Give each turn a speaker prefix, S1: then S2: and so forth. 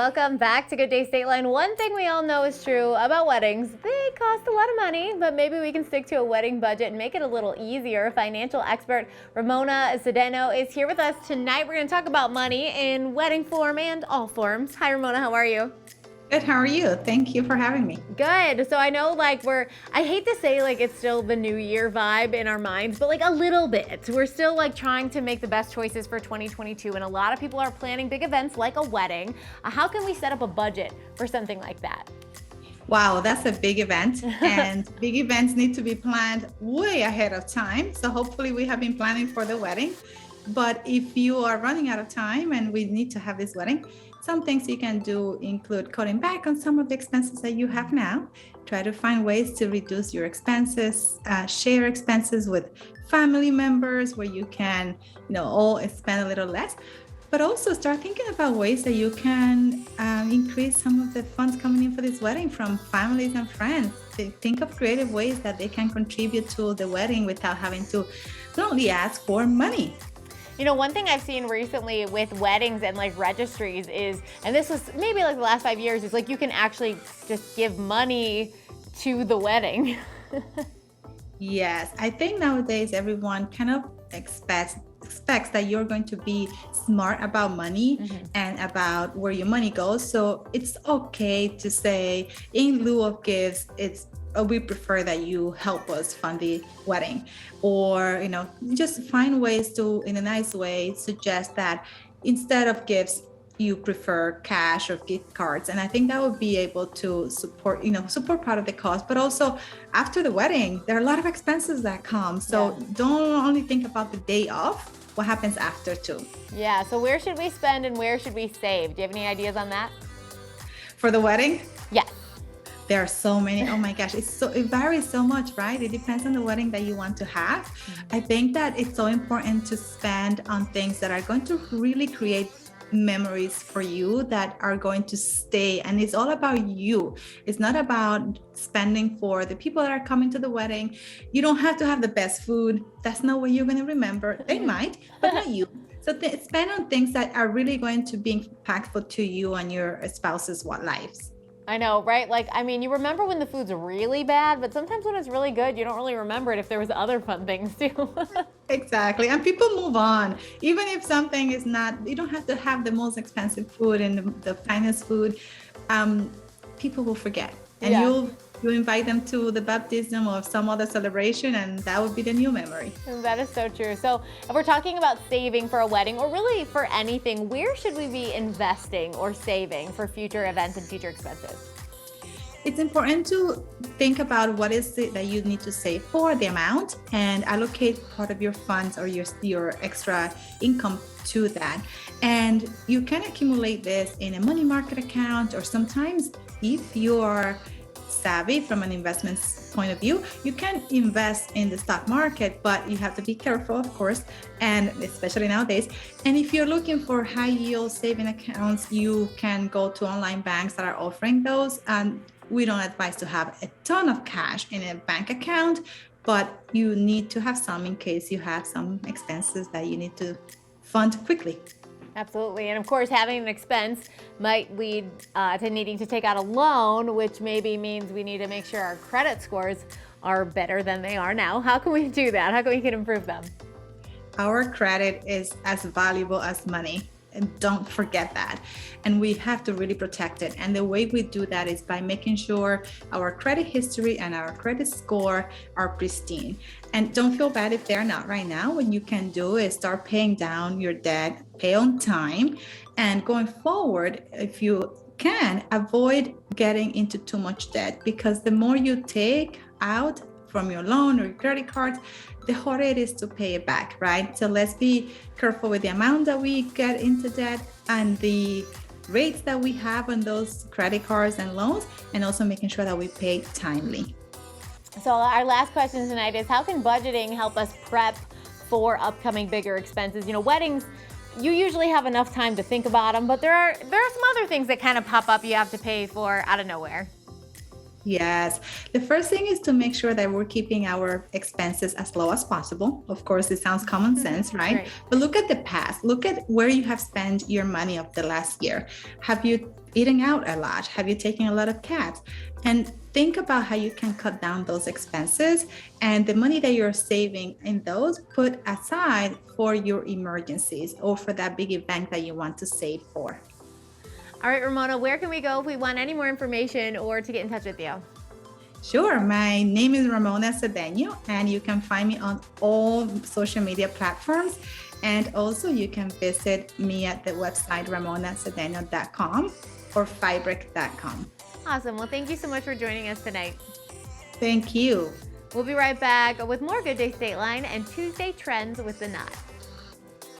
S1: welcome back to Good Day Stateline. One thing we all know is true about weddings: they cost a lot of money, but maybe we can stick to a wedding budget and make it a little easier. Financial expert Ramona Cedeno is here with us tonight. We're going to talk about money in wedding form and all forms. Hi, Ramona. How are you?
S2: Good. How are you? Thank you for having me.
S1: Good. So I know I hate to say it's still the new year vibe in our minds, but a little bit. We're still trying to make the best choices for 2022. And a lot of people are planning big events like a wedding. How can we set up a budget for something like that?
S2: Wow, that's a big event, and big events need to be planned way ahead of time. So hopefully we have been planning for the wedding. But if you are running out of time and we need to have this wedding, some things you can do include cutting back on some of the expenses that you have now. Try to find ways to reduce your expenses, share expenses with family members where you can, all spend a little less. But also start thinking about ways that you can increase some of the funds coming in for this wedding from families and friends. Think of creative ways that they can contribute to the wedding without having to only ask for money.
S1: One thing I've seen recently with weddings and registries is, and this was maybe the last 5 years, is you can actually just give money to the wedding.
S2: Yes, I think nowadays everyone kind of expects that you're going to be smart about money and about where your money goes. So it's okay to say, in lieu of gifts, we prefer that you help us fund the wedding, or just find ways to, in a nice way, suggest that instead of gifts you prefer cash or gift cards. And I think that would be able to support part of the cost. But also after the wedding, there are a lot of expenses that come, so don't only think about the day of. What happens after too?
S1: Yeah, so where should we spend and where should we save? Do you have any ideas on that?
S2: For the wedding?
S1: Yes.
S2: There are so many. Oh my gosh, it varies so much, right? It depends on the wedding that you want to have. I think that it's so important to spend on things that are going to really create memories for you that are going to stay. And it's all about you. It's not about spending for the people that are coming to the wedding. You don't have to have the best food. That's not what you're going to remember. They might, but not you. So spend on things that are really going to be impactful to you and your spouse's lives.
S1: I know, right? You remember when the food's really bad, but sometimes when it's really good, you don't really remember it if there was other fun things too.
S2: Exactly. And people move on. Even if something is not, you don't have to have the most expensive food and the finest food. People will forget. And you'll invite them to the baptism or some other celebration, and that would be the new memory.
S1: That is so true. So if we're talking about saving for a wedding, or really for anything, where should we be investing or saving for future events and future expenses?
S2: It's important to think about what is it that you need to save for, the amount, and allocate part of your funds or your extra income to that. And you can accumulate this in a money market account, or sometimes if you're savvy from an investment point of view, you can invest in the stock market, but you have to be careful, of course, and especially nowadays. And if you're looking for high yield saving accounts, you can go to online banks that are offering those. And we don't advise to have a ton of cash in a bank account, but you need to have some in case you have some expenses that you need to fund quickly.
S1: Absolutely. And of course, having an expense might lead to needing to take out a loan, which maybe means we need to make sure our credit scores are better than they are now. How can we do that? How can we improve them?
S2: Our credit is as valuable as money. And don't forget that. And we have to really protect it. And the way we do that is by making sure our credit history and our credit score are pristine. And don't feel bad if they're not right now. What you can do is start paying down your debt, pay on time, and going forward, if you can, avoid getting into too much debt, because the more you take out from your loan or your credit cards, the harder it is to pay it back, right? So let's be careful with the amount that we get into debt and the rates that we have on those credit cards and loans, and also making sure that we pay timely.
S1: So our last question tonight is, how can budgeting help us prep for upcoming bigger expenses? Weddings, you usually have enough time to think about them, but there are some other things that kind of pop up you have to pay for out of nowhere.
S2: Yes. The first thing is to make sure that we're keeping our expenses as low as possible. Of course, it sounds common sense, right? But look at the past. Look at where you have spent your money of the last year. Have you eating out a lot? Have you taken a lot of cats? And think about how you can cut down those expenses, and the money that you're saving in those, put aside for your emergencies or for that big event that you want to save for.
S1: All right, Ramona, where can we go if we want any more information or to get in touch with you?
S2: Sure. My name is Ramona Cedeno, and you can find me on all social media platforms. And also you can visit me at the website ramonacedeno.com or fibric.com.
S1: Awesome. Well, thank you so much for joining us tonight.
S2: Thank you.
S1: We'll be right back with more Good Day Stateline and Tuesday Trends with the Knot.